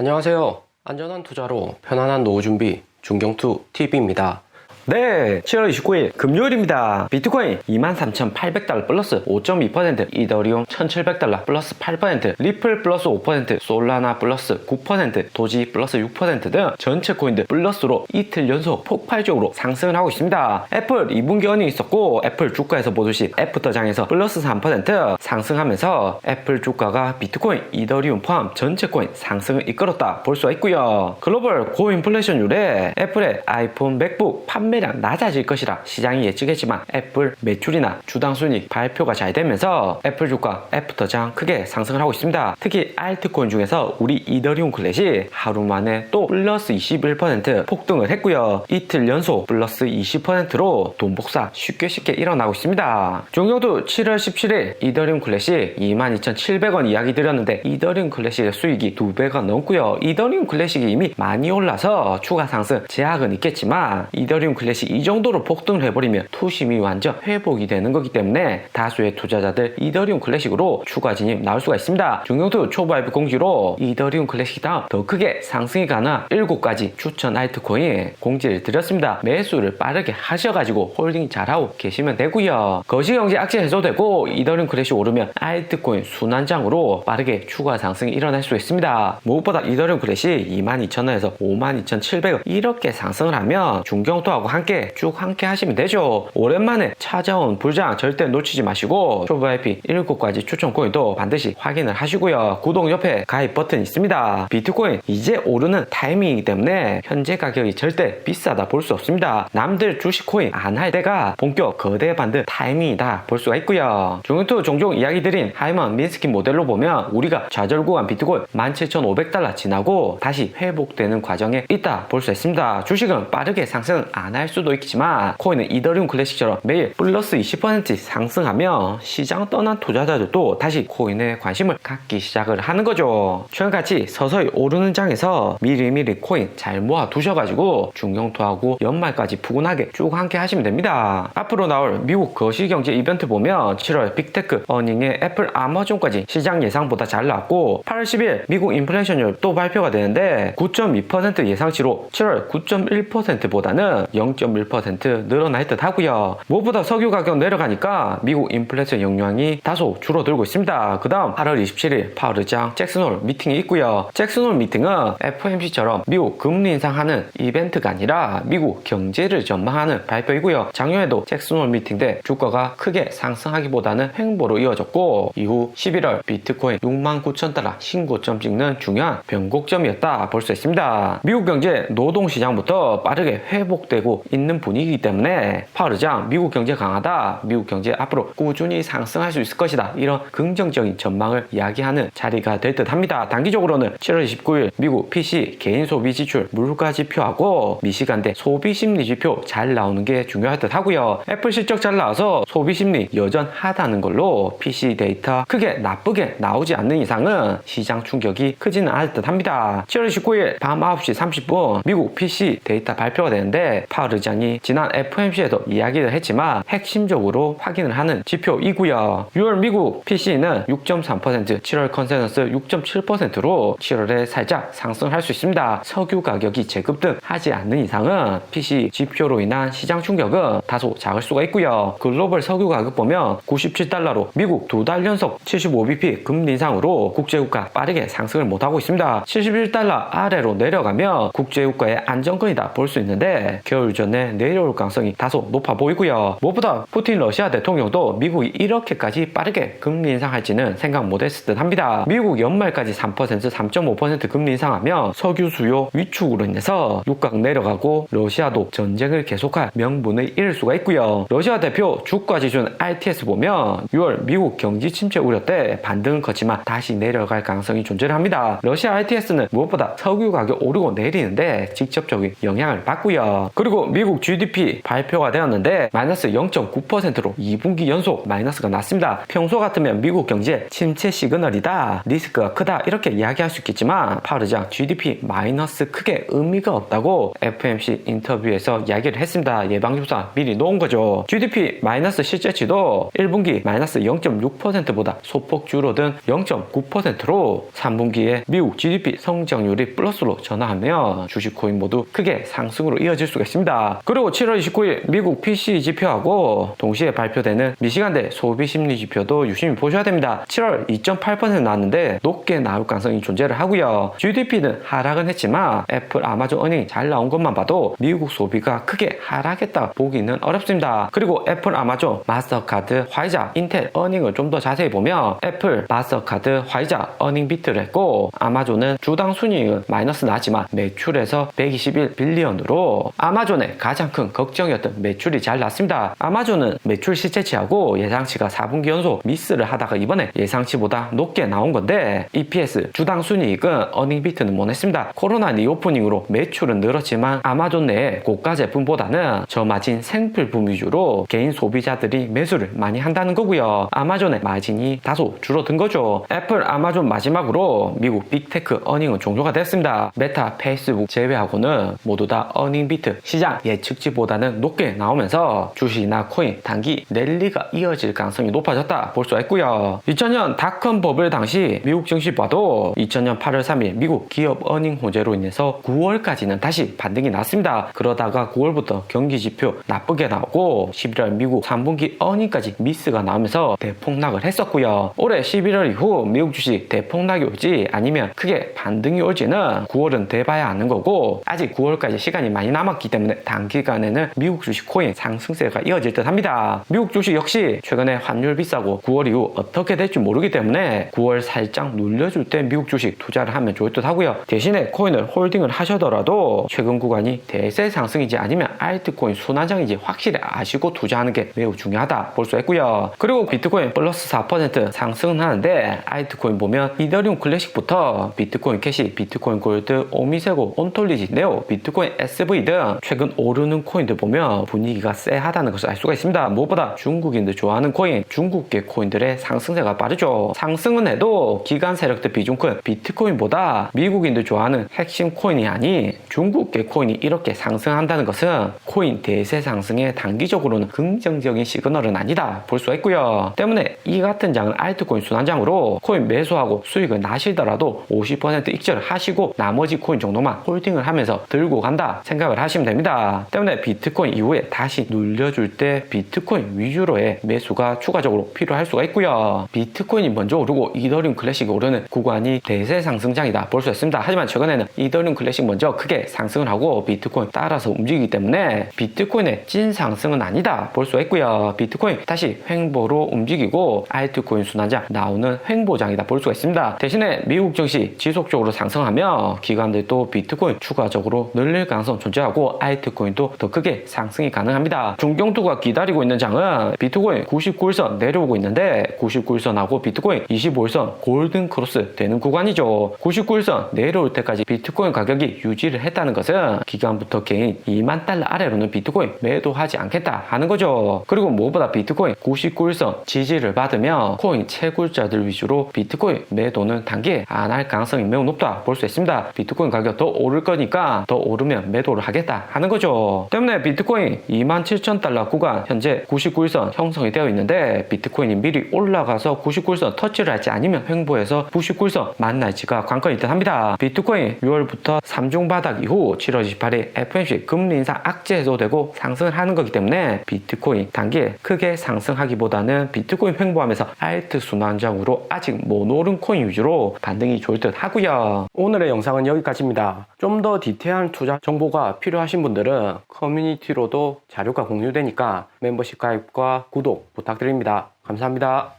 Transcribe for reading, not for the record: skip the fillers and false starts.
안녕하세요. 안전한 투자로 편안한 노후 준비 중경투 TV입니다. 네, 7월 29일 금요일입니다. 비트코인 23,800달러 플러스 5.2%, 이더리움 1,700달러 플러스 8%, 리플 플러스 5%, 솔라나 플러스 9%, 도지 플러스 6% 등 전체 코인들 플러스로 이틀 연속 폭발적으로 상승을 하고 있습니다. 애플 2분기 어닝이 있었고 애플 주가에서 보듯이 애프터장에서 플러스 3% 상승하면서 애플 주가가 비트코인, 이더리움 포함 전체 코인 상승을 이끌었다 볼 수가 있고요. 글로벌 고인플레이션율에 애플의 아이폰, 맥북 판매량 낮아질 것이라 시장이 예측했지만 애플 매출이나 주당 순이익 발표가 잘 되면서 애플 주가 애프터장 크게 상승을 하고 있습니다. 특히 알트코인 중에서 우리 이더리움 클래시 하루 만에 또 플러스 21% 폭등을 했고요. 이틀 연속 플러스 20%로 돈 복사 쉽게 일어나고 있습니다. 종료도 7월 17일 이더리움 클래시 22,700원 이야기 드렸는데 이더리움 클래식의 수익이 2배가 넘고요. 이더리움 클래식이 이미 많이 올라서 추가 상승 제약은 있겠지만 이더리움 클래식 이 정도로 폭등을 해버리면 투심이 완전 회복이 되는 거기 때문에 다수의 투자자들 이더리움 클래식으로 추가 진입 나올 수가 있습니다. 중경투 초보 IB 공지로 이더리움 클래식 다음 더 크게 상승이 가능한 7가지 추천 알트코인 공지를 드렸습니다. 매수를 빠르게 하셔가지고 홀딩 잘하고 계시면 되고요. 거시경제 악재 해소되고 이더리움 클래식 오르면 알트코인 순환장으로 빠르게 추가 상승이 일어날 수 있습니다. 무엇보다 이더리움 클래식 22,000원에서 52,700원 이렇게 상승을 하면 중경투하고 함께 하시면 되죠. 오랜만에 찾아온 불장 절대 놓치지 마시고 초보 IP 7가지 추천 코인도 반드시 확인을 하시고요. 구독 옆에 가입 버튼 있습니다. 비트코인 이제 오르는 타이밍이기 때문에 현재 가격이 절대 비싸다 볼 수 없습니다. 남들 주식 코인 안 할 때가 본격 거대 반등 타이밍이다 볼 수가 있고요. 중경투 종종 이야기 드린 하이먼 미스키 모델로 보면 우리가 좌절 구간 비트코인 17,500달러 지나고 다시 회복되는 과정에 있다 볼 수 있습니다. 주식은 빠르게 상승 안 할 수도 있지만 코인은 이더리움 클래식처럼 매일 플러스 20% 상승하며 시장 떠난 투자자들도 다시 코인에 관심을 갖기 시작을 하는 거죠. 최근같이 서서히 오르는 장에서 미리미리 코인 잘 모아 두셔가지고 중경투하고 연말까지 푸근하게 쭉 함께 하시면 됩니다. 앞으로 나올 미국 거시경제 이벤트 보면 7월 빅테크 어닝에 애플, 아마존까지 시장 예상보다 잘 나왔고 8월 10일 미국 인플레이션율 또 발표가 되는데 9.2% 예상치로 7월 9.1%보다는 0.1% 늘어날 듯 하고요. 무엇보다 석유 가격 내려가니까 미국 인플레이션 영향이 다소 줄어들고 있습니다. 그 다음 8월 27일 파월 의장 잭슨홀 미팅이 있고요. 잭슨홀 미팅은 FOMC처럼 미국 금리 인상하는 이벤트가 아니라 미국 경제를 전망하는 발표이고요. 작년에도 잭슨홀 미팅 때 주가가 크게 상승하기보다는 횡보로 이어졌고 이후 11월 비트코인 69,000달러 신고점 찍는 중요한 변곡점이었다 볼 수 있습니다. 미국 경제 노동시장부터 빠르게 회복되고 있는 분위기이기 때문에 파월 의장 미국 경제 강하다, 미국 경제 앞으로 꾸준히 상승할 수 있을 것이다, 이런 긍정적인 전망을 이야기하는 자리가 될 듯 합니다. 단기적으로는 7월 29일 미국 PC 개인 소비 지출 물가 지표하고 미시간대 소비 심리 지표 잘 나오는 게 중요할 듯 하고요. 애플 실적 잘 나와서 소비 심리 여전하다는 걸로 PC 데이터 크게 나쁘게 나오지 않는 이상은 시장 충격이 크지는 않을 듯 합니다. 7월 19일 밤 9시 30분 미국 PC 데이터 발표가 되는데 파월 의장이 지난 FOMC에도 이야기를 했지만 핵심적으로 확인을 하는 지표이고요. 6월 미국 PC는 6.3%, 7월 컨센서스 6.7%로 7월에 살짝 상승할 수 있습니다. 석유 가격이 재급등하지 않는 이상은 PC 지표로 인한 시장 충격은 다소 작을 수가 있고요. 글로벌 석유 가격 보면 97달러로 미국 2달 연속 75bp 금리 인상으로 국제유가 빠르게 상승을 못하고 있습니다. 71달러 아래로 내려가면 국제유가의 안정권이다 볼 수 있는데 겨울 전에 내려올 가능성이 다소 높아 보이고요. 무엇보다 푸틴 러시아 대통령도 미국이 이렇게까지 빠르게 금리 인상할지는 생각 못했을 듯 합니다. 미국 연말까지 3%, 3.5% 금리 인상하면 석유 수요 위축으로 인해서 유가가 내려가고 러시아도 전쟁을 계속할 명분을 잃을 수가 있고요. 러시아 대표 주가 지준 RTS 보면 6월 미국 경기 침체 우려 때 반등을 컸지만 다시 내려갈 가능성이 존재를 합니다. 러시아 RTS는 무엇보다 석유 가격 오르고 내리는데 직접적인 영향을 받고요. 그리고 미국 GDP 발표가 되었는데 마이너스 0.9%로 2분기 연속 마이너스가 났습니다. 평소 같으면 미국 경제 침체 시그널이다, 리스크가 크다 이렇게 이야기할 수 있겠지만 파월 의장 GDP 마이너스 크게 의미가 없다고 FOMC 인터뷰에서 이야기를 했습니다. 예방주사 미리 놓은 거죠. GDP 마이너스 실제치도 1분기 마이너스 0.6%보다 소폭 줄어든 0.9%로 3분기에 미국 GDP 성장률이 플러스로 전환하며 주식 코인 모두 크게 상승으로 이어질 수가 있습니다. 그리고 7월 29일 미국 PCE 지표하고 동시에 발표되는 미시간대 소비심리 지표도 유심히 보셔야 됩니다. 7월 2.8% 나왔는데 높게 나올 가능성이 존재를 하고요. GDP는 하락은 했지만 애플, 아마존 어닝이 잘 나온 것만 봐도 미국 소비가 크게 하락했다 보기는 어렵습니다. 그리고 애플, 아마존, 마스터카드, 화이자, 인텔 어닝을 좀 더 자세히 보면 애플, 마스터카드, 화이자 어닝 비트를 했고 아마존은 주당 순이익은 마이너스 나왔지만 매출에서 121 빌리언으로 아마존의 가장 큰 걱정이었던 매출이 잘 났습니다. 아마존은 매출 실제치하고 예상치가 4분기 연속 미스를 하다가 이번에 예상치보다 높게 나온 건데 EPS, 주당 순이익은 어닝 비트는 못했습니다. 코로나 리오프닝으로 매출은 늘었지만 아마존 내의 고가 제품보다는 저마진 생필품 위주로 개인 소비자들이 매수를 많이 한다는 거고요. 아마존의 마진이 다소 줄어든 거죠. 애플, 아마존 마지막으로 미국 빅테크 어닝은 종료가 됐습니다. 메타, 페이스북 제외하고는 모두 다 어닝 비트 시장 예측치보다는 높게 나오면서 주식이나 코인 단기 랠리가 이어질 가능성이 높아졌다 볼 수가 있고요. 2000년 닷컴 버블 당시 미국 증시 봐도 2000년 8월 3일 미국 기업 어닝 호재로 인해서 9월까지는 다시 반등이 났습니다. 그러다가 9월부터 경기 지표 나쁘게 나오고 11월 미국 3분기 어닝까지 미스가 나오면서 대폭락을 했었고요. 올해 11월 이후 미국 주식 대폭락이 올지 아니면 크게 반등이 올지는 9월은 돼봐야 아는 거고 아직 9월까지 시간이 많이 남았기 때문에 단기간에는 미국 주식 코인 상승세가 이어질 듯 합니다. 미국 주식 역시 최근에 환율 비싸고 9월 이후 어떻게 될지 모르기 때문에 9월 살짝 눌려줄 때 미국 주식 투자를 하면 좋을 듯 하고요. 대신에 코인을 홀딩을 하셔더라도 최근 구간이 대세 상승인지 아니면 알트코인 순환장인지 확실히 아시고 투자하는 게 매우 중요하다 볼 수 있고요. 그리고 비트코인 플러스 4% 상승은 하는데 알트코인 보면 이더리움 클래식부터 비트코인 캐시, 비트코인 골드, 오미세고, 온톨리지, 네오, 비트코인 SV 등 최근 오르는 코인들 보면 분위기가 쎄하다는 것을 알 수가 있습니다. 무엇보다 중국인들 좋아하는 코인, 중국계 코인들의 상승세가 빠르죠. 상승은 해도 기관 세력들 비중 큰 비트코인보다 미국인들 좋아하는 핵심 코인이 아닌 중국계 코인이 이렇게 상승한다는 것은 코인 대세 상승에 단기적으로는 긍정적인 시그널은 아니다 볼 수가 있고요. 때문에 이 같은 장은 알트코인 순환장으로 코인 매수하고 수익을 나시더라도 50% 익절을 하시고 나머지 코인 정도만 홀딩을 하면서 들고 간다 생각을 하시면 됩니다. 때문에 비트코인 이후에 다시 눌려줄 때 비트코인 위주로의 매수가 추가적으로 필요할 수가 있고요. 비트코인이 먼저 오르고 이더리움 클래식이 오르는 구간이 대세 상승장이다 볼 수 있습니다. 하지만 최근에는 이더리움 클래식 먼저 크게 상승을 하고 비트코인 따라서 움직이기 때문에 비트코인의 찐 상승은 아니다 볼 수 있고요. 비트코인 다시 횡보로 움직이고 알트코인 순환장 나오는 횡보장이다 볼 수가 있습니다. 대신에 미국 증시 지속적으로 상승하며 기관들도 비트코인 추가적으로 늘릴 가능성 존재하고 알트코인도 더 크게 상승이 가능합니다. 중경투가 기다리고 있는 장은 비트코인 99일선 내려오고 있는데 99일선하고 비트코인 25일선 골든 크로스 되는 구간이죠. 99일선 내려올 때까지 비트코인 가격이 유지를 했다는 것은 기간부터 개인 2만 달러 아래로는 비트코인 매도하지 않겠다 하는 거죠. 그리고 무엇보다 비트코인 99일선 지지를 받으며 코인 채굴자들 위주로 비트코인 매도는 단기에 안 할 가능성이 매우 높다 볼 수 있습니다. 비트코인 가격 더 오를 거니까 더 오르면 매도를 하겠다 하는 거죠. 때문에 비트코인 27,000달러 구간 현재 99일선 형성이 되어 있는데 비트코인이 미리 올라가서 99일선 터치를 할지 아니면 횡보해서 99일선 만날지가 관건이 듯 합니다. 비트코인 6월부터 3중 바닥 이후 7월 28일 FOMC 금리 인상 악재 해소되고 상승을 하는 거기 때문에 비트코인 단기에 크게 상승하기보다는 비트코인 횡보하면서 알트 순환장으로 아직 못 오른 코인 위주로 반등이 좋을 듯 하고요. 오늘의 영상은 여기까지입니다. 좀 더 디테일한 투자 정보가 필요하신 분들은 커뮤니티로도 자료가 공유되니까 멤버십 가입과 구독 부탁드립니다. 감사합니다.